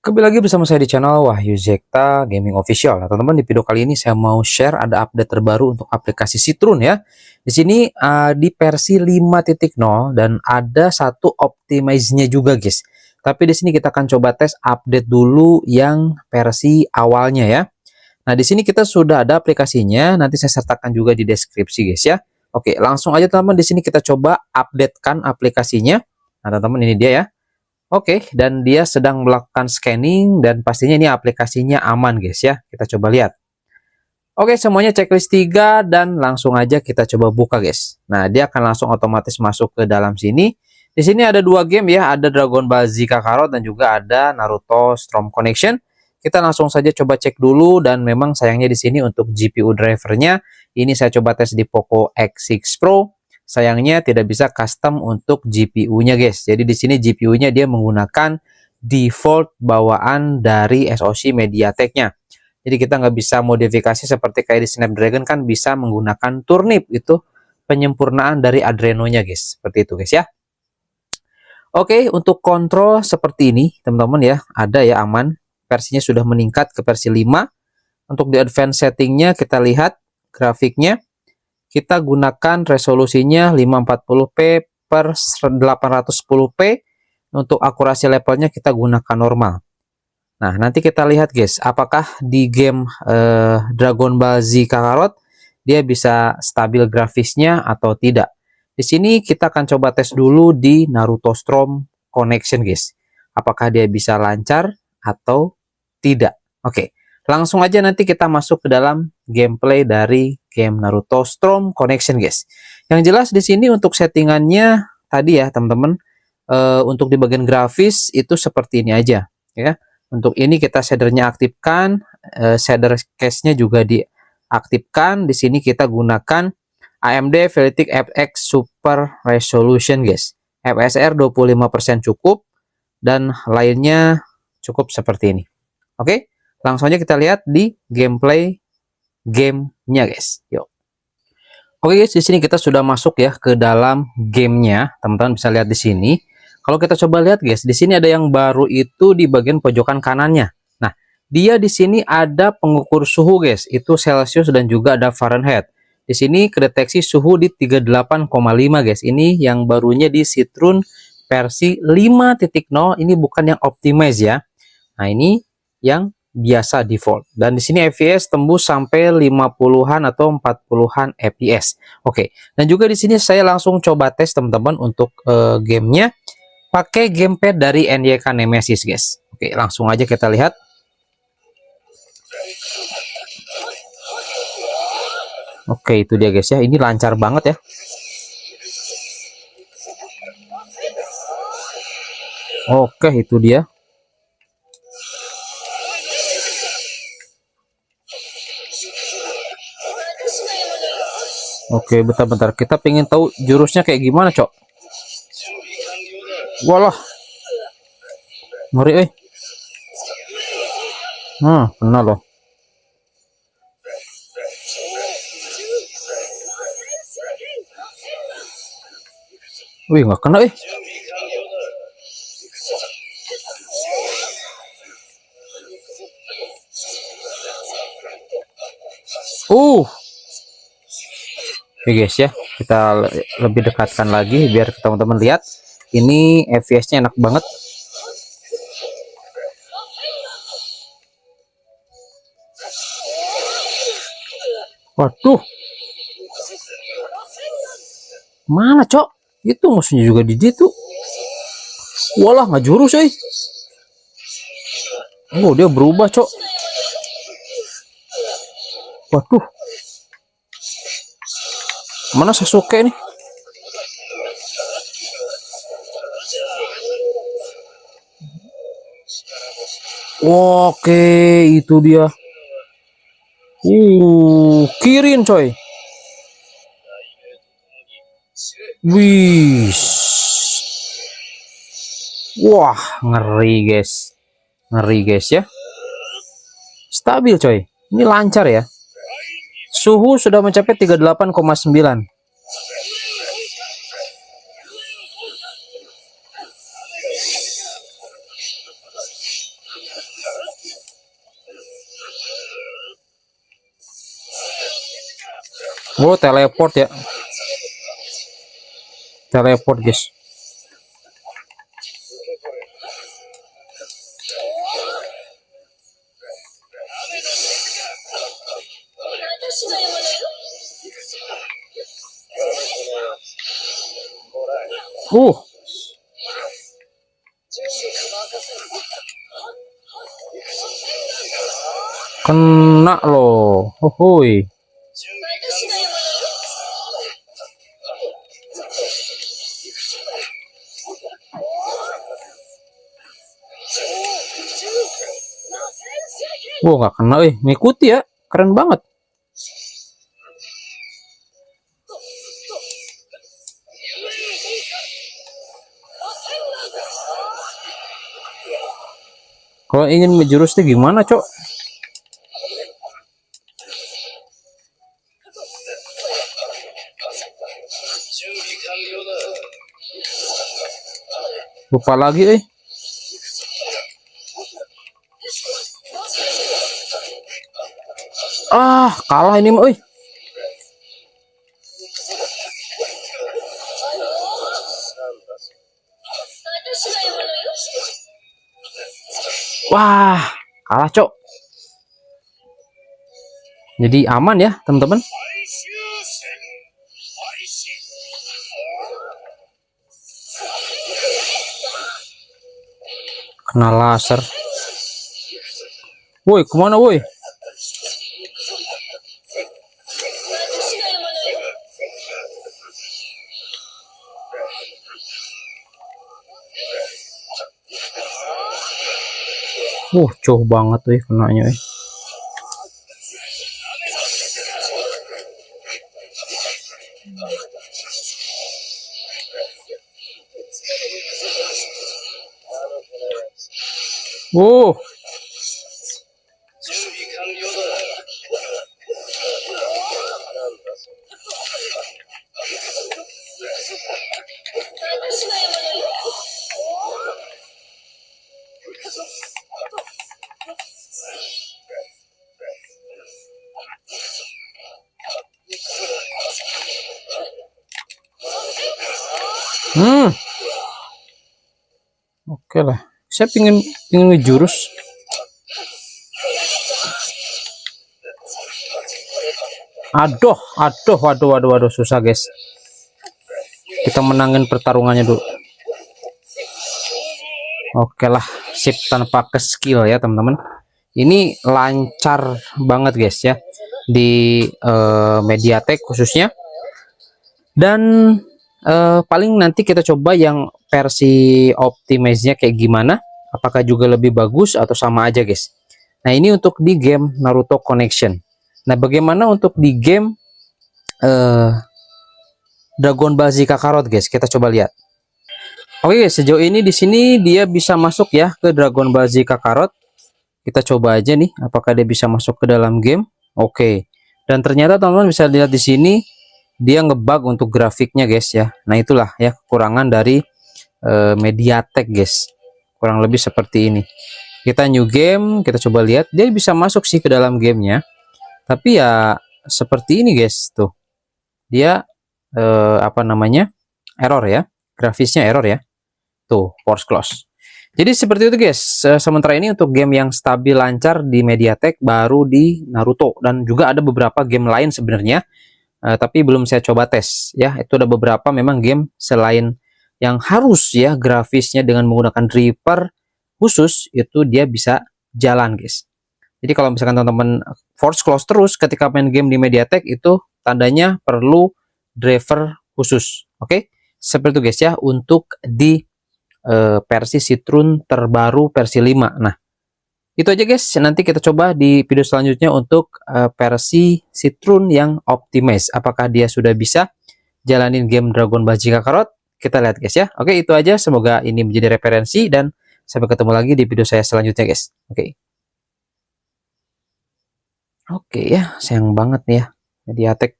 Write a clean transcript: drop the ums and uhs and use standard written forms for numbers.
Kembali lagi bersama saya di channel Wahyu Zekta Gaming Official. Nah, teman-teman, di video kali ini saya mau share ada update terbaru untuk aplikasi Citrun ya. Di sini di versi 5.0 dan ada satu optimize-nya juga, guys. Tapi di sini kita akan coba tes update dulu yang versi awalnya ya. Nah, di sini kita sudah ada aplikasinya, nanti saya sertakan juga di deskripsi, guys ya. Oke, langsung aja teman-teman, di sini kita coba updatekan aplikasinya. Nah, teman-teman, ini dia ya. Oke, dan dia sedang melakukan scanning dan pastinya ini aplikasinya aman, guys ya. Kita coba lihat. Oke, semuanya checklist 3 dan langsung aja kita coba buka, guys. Nah, dia akan langsung otomatis masuk ke dalam sini. Di sini ada dua game ya, ada Dragon Ball Z Kakarot dan juga ada Naruto Storm Connection. Kita langsung saja coba cek dulu dan memang sayangnya di sini untuk GPU drivernya ini saya coba tes di Poco X6 Pro. Sayangnya tidak bisa custom untuk GPU-nya, guys. Jadi di sini GPU-nya dia menggunakan default bawaan dari SoC MediaTek-nya. Jadi kita nggak bisa modifikasi seperti kayak di Snapdragon kan bisa menggunakan turnip, itu penyempurnaan dari Adreno-nya, guys. Seperti itu, guys ya. Oke, untuk kontrol seperti ini, teman-teman ya, ada ya aman. Versinya sudah meningkat ke versi 5. Untuk di advance settingnya kita lihat grafiknya. Kita gunakan resolusinya 540p per 810p. Untuk akurasi levelnya kita gunakan normal. Nah, nanti kita lihat, guys, apakah di game Dragon Ball Z Kakarot dia bisa stabil grafisnya atau tidak. Di sini kita akan coba tes dulu di Naruto Storm Connection, guys. Apakah dia bisa lancar atau tidak. Oke, langsung aja nanti kita masuk ke dalam gameplay dari game Naruto Storm Connection, guys. Yang jelas di sini untuk settingannya tadi ya, teman-teman, untuk di bagian grafis itu seperti ini aja ya. Untuk ini kita shadernya aktifkan, shader cache-nya juga diaktifkan. Di sini kita gunakan AMD Veritix FX Super Resolution, guys. FSR 25% cukup dan lainnya cukup seperti ini. Oke, langsung aja kita lihat di gameplay gamenya, guys. Yuk. Oke, guys, di sini kita sudah masuk ya ke dalam gamenya. Teman-teman bisa lihat di sini. Kalau kita coba lihat, guys, di sini ada yang baru itu di bagian pojokan kanannya. Nah, dia di sini ada pengukur suhu, guys. Itu Celsius dan juga ada Fahrenheit. Di sini kedeteksi suhu di 38,5, guys. Ini yang barunya di Citrun versi 5.0. Ini bukan yang optimize ya. Nah, ini yang biasa default. Dan di sini FPS tembus sampai 50-an atau 40-an FPS. Oke. Dan juga di sini saya langsung coba tes, teman-teman, untuk gamenya pakai gamepad dari NYK Nemesis, guys. Oke, langsung aja kita lihat. Oke, itu dia, guys ya. Ini lancar banget ya. Oke, itu dia. Oke, bentar-bentar. Kita pengen tahu jurusnya kayak gimana, Cok. Walah. Ngeri, kena loh. Wih, nggak kena, Oke, guys ya, kita lebih dekatkan lagi biar teman-teman lihat. Ini FPS-nya enak banget. Waduh. Mana, Cok? Itu musuhnya juga di situ. Walah, nggak jurus, Oh, dia berubah, Cok. Waduh. Mana Sasuke nih? Oke, itu dia. Kirin, coy. Wih. Wah, ngeri, guys. Ngeri, guys ya. Stabil, coy. Ini lancar ya. Suhu sudah mencapai 38,9. Oh, teleport ya. Teleport, guys. Uh. Kena loh. Hohoi. Wah, nggak kena, ngikuti ya. Keren banget. Kalau ingin menjurus tuh gimana, Cok? Lupa lagi, Ah, kalah ini, Wah, kalah, Cok. Jadi aman ya, teman-teman. Kena laser. Woi, kemana, woi? Jauh banget tuh kenanya. Oke lah, saya pingin ngejurus. Waduh, susah, guys. Kita menangin pertarungannya dulu. Oke lah, sip, tanpa ke skill ya, teman-teman. Ini lancar banget, guys ya, di Mediatek khususnya. Dan paling nanti kita coba yang versi optimize-nya kayak gimana, apakah juga lebih bagus atau sama aja, guys. Nah, ini untuk di game Naruto Connection. Nah, bagaimana untuk di game Dragon Ball Z Kakarot, guys? Kita coba lihat. Oke, guys, sejauh ini di sini dia bisa masuk ya ke Dragon Ball Z Kakarot. Kita coba aja nih apakah dia bisa masuk ke dalam game. Oke. Dan ternyata teman-teman bisa lihat di sini dia ngebug untuk grafiknya, guys ya. Nah, itulah ya kekurangan dari Mediatek, guys. Kurang lebih seperti ini. Kita new game, kita coba lihat dia bisa masuk sih ke dalam gamenya. Tapi ya seperti ini, guys, tuh. Dia error ya. Grafisnya error ya. Tuh, force close. Jadi seperti itu, guys. Sementara ini untuk game yang stabil lancar di Mediatek baru di Naruto, dan juga ada beberapa game lain sebenarnya. Tapi belum saya coba tes ya. Itu ada beberapa memang game selain yang harus ya grafisnya dengan menggunakan driver khusus, itu dia bisa jalan, guys. Jadi kalau misalkan teman-teman force close terus ketika main game di Mediatek, itu tandanya perlu driver khusus. Oke, seperti itu, guys ya, untuk di versi Citrun terbaru versi 5. Nah, itu aja, guys. Nanti kita coba di video selanjutnya untuk versi Citrun yang optimize. Apakah dia sudah bisa jalanin game Dragon Ball Z Kakarot? Kita lihat, guys ya. Oke, itu aja. Semoga ini menjadi referensi dan sampai ketemu lagi di video saya selanjutnya, guys. Oke ya, sayang banget nih ya Mediatek